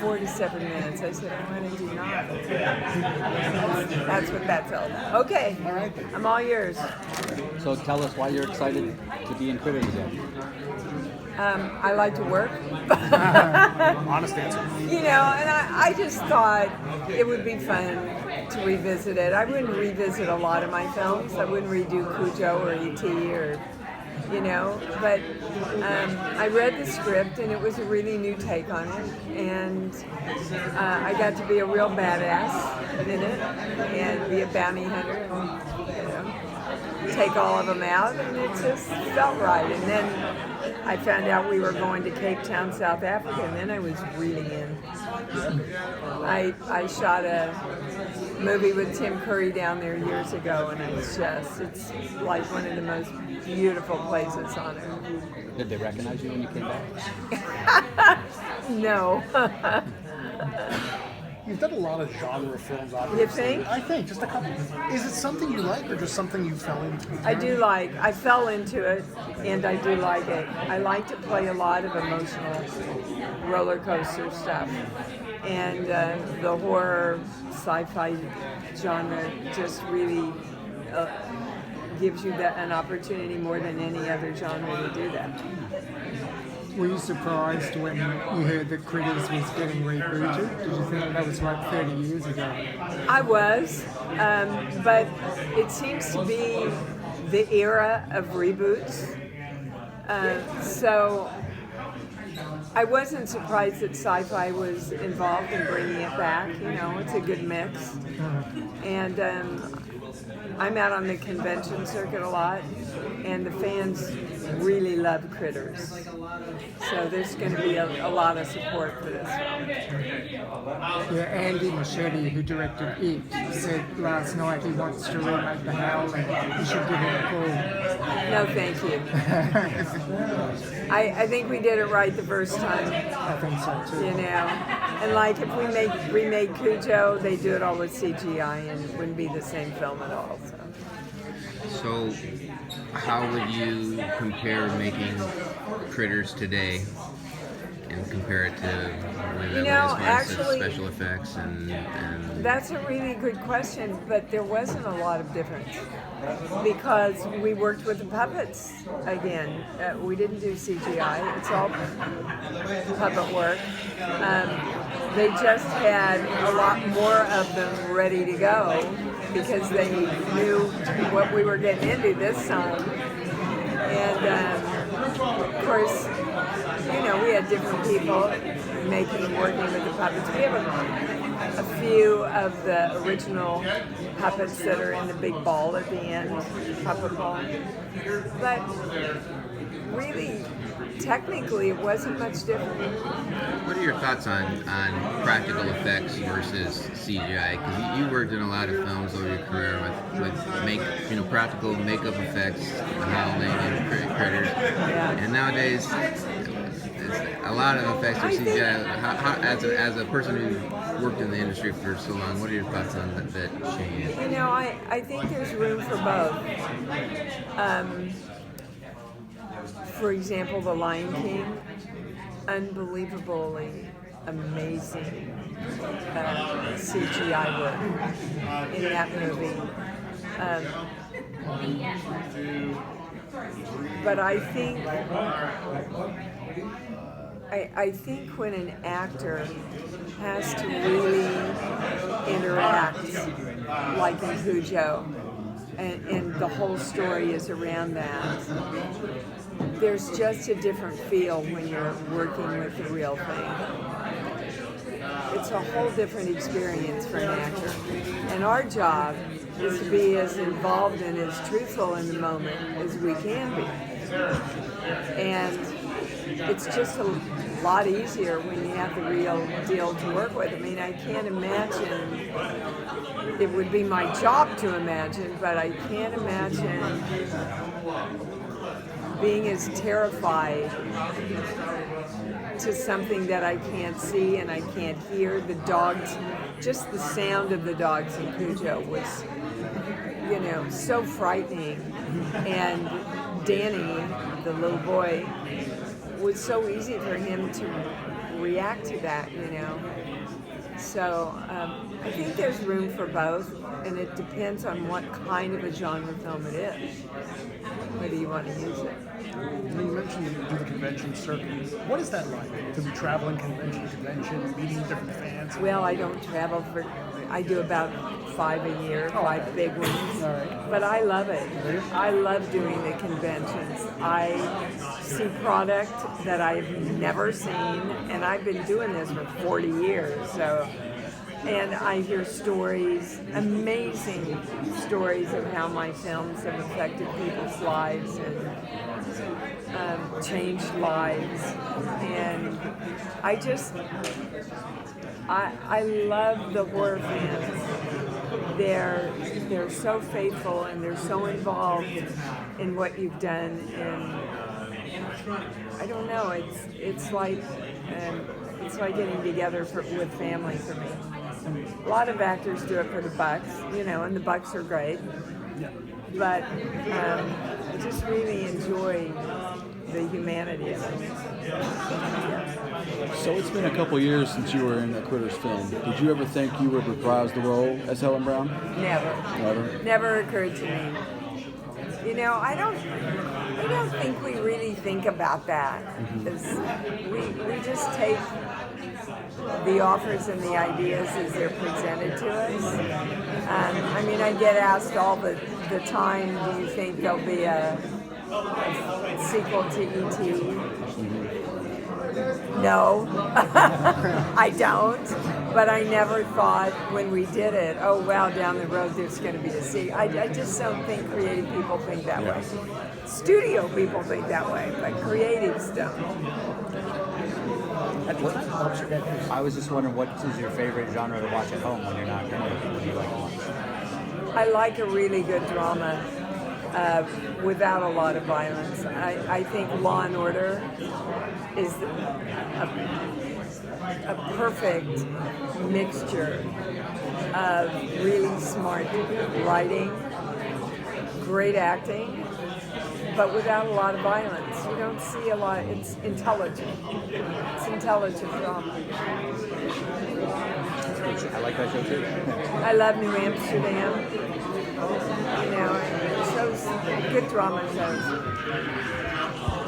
47 minutes. I said, I'm going to do 9. That's what that felt like. Okay, All right then. I'm all yours. So tell us why you're excited to be in Critters again. I like to work. Honest answer. You know, and I just thought it would be fun to revisit it. I wouldn't revisit a lot of my films. I wouldn't redo Cujo or E.T. or, you know, but I read the script and it was a really new take on it. And I got to be a real badass in it and be a bounty hunter and, you know, take all of them out. And it just felt right. And then I found out we were going to Cape Town, South Africa, and then I was really in. I shot a movie with Tim Curry down there years ago, and it's like one of the most beautiful places on earth. Did they recognize you when you came back? No. You've done a lot of genre films, obviously. You think? I think, just a couple. Is it something you like or just something you fell into? I fell into it, and I do like it. I like to play a lot of emotional roller coaster stuff. And the horror, sci-fi genre just really gives you an opportunity more than any other genre to do that. Were you surprised when you heard that Critters was getting rebooted? Did you think that was like 30 years ago? I was, but it seems to be the era of reboots. So I wasn't surprised that sci-fi was involved in bringing it back. You know, it's a good mix. And I'm out on the convention circuit a lot, and the fans really love Critters. So there's going to be a lot of support for this film. Yeah, Andy Machete, who directed It, said last night he wants to remake The Howling. You should give him a call. No, thank you. I think we did it right the first time. I think so too. You know, and like if we remade Cujo, they do it all with CGI and it wouldn't be the same film at all. So, how would you compare making Critters today and compare it to when You it know, was actually, special effects and that's a really good question, but there wasn't a lot of difference because we worked with the puppets again. We didn't do CGI; it's all puppet work. They just had a lot more of them ready to go because they knew what we were getting into this time. And of course, you know, we had different people working with the puppets. We have a few of the original puppets that are in the big ball at the end, puppet ball. But really, technically, it wasn't much different. What are your thoughts on practical effects versus CGI? Because you worked in a lot of films over your career with practical makeup effects, The Howling and Critters, and nowadays a lot of effects are CGI. As a person who worked in the industry for so long, what are your thoughts on that change? You know, I think there's room for both. For example, The Lion King, unbelievably amazing CGI work in that movie. But I think when an actor has to really interact, like in Cujo, and the whole story is around that, there's just a different feel when you're working with the real thing. It's a whole different experience for an actor. And our job is to be as involved and as truthful in the moment as we can be. And it's just a lot easier when you have the real deal to work with. I mean, I can't imagine, it would be my job to imagine, but I can't imagine being as terrified to something that I can't see and I can't hear. The dogs, just the sound of the dogs in Cujo was, you know, so frightening. And Danny, the little boy, was so easy for him to react to that, you know. So I think there's room for both, and it depends on what kind of a genre film it is, whether you want to use it. You mentioned that you do the convention circuit. What is that like, to be traveling convention to convention, meeting different fans? Well, I don't travel I do about 5 a year, 5 big ones. All right. But I love it. I love doing the conventions. I see product that I've never seen, and I've been doing this for 40 years. So, and I hear stories, amazing stories of how my films have affected people's lives and changed lives. And I love the horror fans. They're so faithful and they're so involved in what you've done, and I don't know. It's like getting together with family for me. A lot of actors do it for the bucks, you know, and the bucks are great. But I just really enjoy the humanity of it. So it's been a couple years since you were in a Critters film. Did you ever think you would reprise the role as Helen Brown? Never. Never? Never occurred to me. You know, I don't think we really think about that. We just take the offers and the ideas as they're presented to us. I mean, I get asked all the time, do you think there'll be a sequel to E.T.? No, I don't. But I never thought when we did it, oh wow, down the road there's going to be a sequel. I just don't think creative people think that way. Studio people think that way, but creatives don't. I was just wondering, what is your favorite genre to watch at home when you're not in it? What do you like to watch? I like a really good drama without a lot of violence. I think Law and Order is a perfect mixture of really smart writing, great acting, but without a lot of violence. You don't see a lot. It's intelligent. It's intelligent drama. I like that show too. I love New Amsterdam. You know, shows, good drama shows.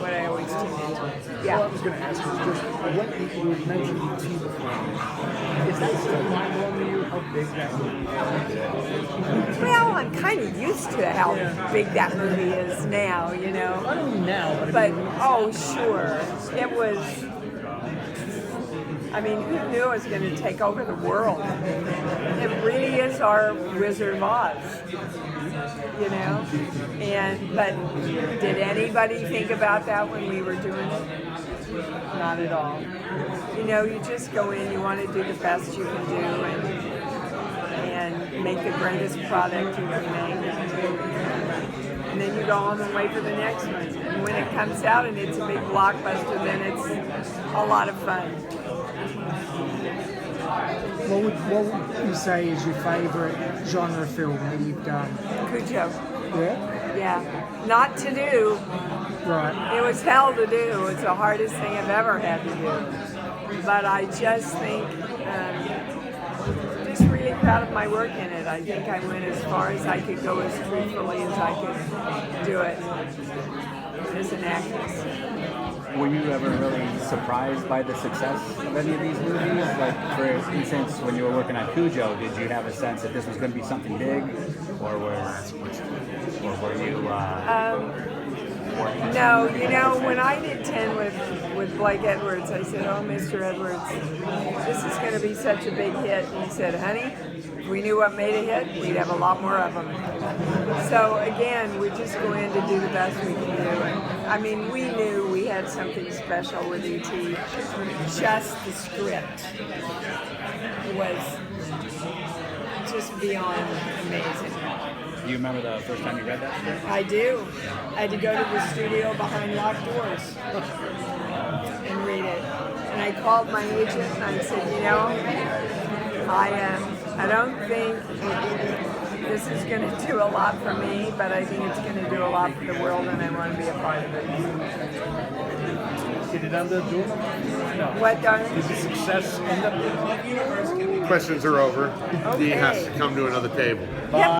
What I always tune into. Yeah. Well, I was going to ask you just, what you mentioned E.T. before. Is that still mind-blowing to you, how big that movie is? Well, I'm kind of used to how big that movie is now, you know. I don't mean now, But, oh, sure. It was, I mean, who knew it was going to take over the world? It really is our Wizard of Oz, you know? But did anybody think about that when we were doing it? Not at all. You know, you just go in, you want to do the best you can do and make the greatest product you can make. And then you go home and wait for the next one. And when it comes out and it's a big blockbuster, then it's a lot of fun. What would you say is your favourite genre film that you've done? Cujo. Yeah? Yeah. Not to do. Right. It was hell to do. It's the hardest thing I've ever had to do. But I just think, just really proud of my work in it. I think I went as far as I could go, as truthfully as I could do it as an actress. Were you ever really surprised by the success of any of these movies? Like, for instance, when you were working on Cujo, did you have a sense that this was going to be something big, or were you? No, you know, when I did 10 with Blake Edwards, I said, oh, Mr. Edwards, this is going to be such a big hit. And he said, honey, if we knew what made a hit, we'd have a lot more of them. So again, we just go in to do the best we can do. And, I mean, we knew we had something special with E.T. Just the script was just beyond amazing. Do you remember the first time you read that script? I do. I had to go to the studio behind locked doors and read it. And I called my agent and I said, you know, I don't think this is going to do a lot for me, but I think it's going to do a lot for the world and I want to be a part of it. Did it end up doing it? No. What, darling? Did the success end up doing it? Questions are over. Dee has Okay. to come to another table. Yep.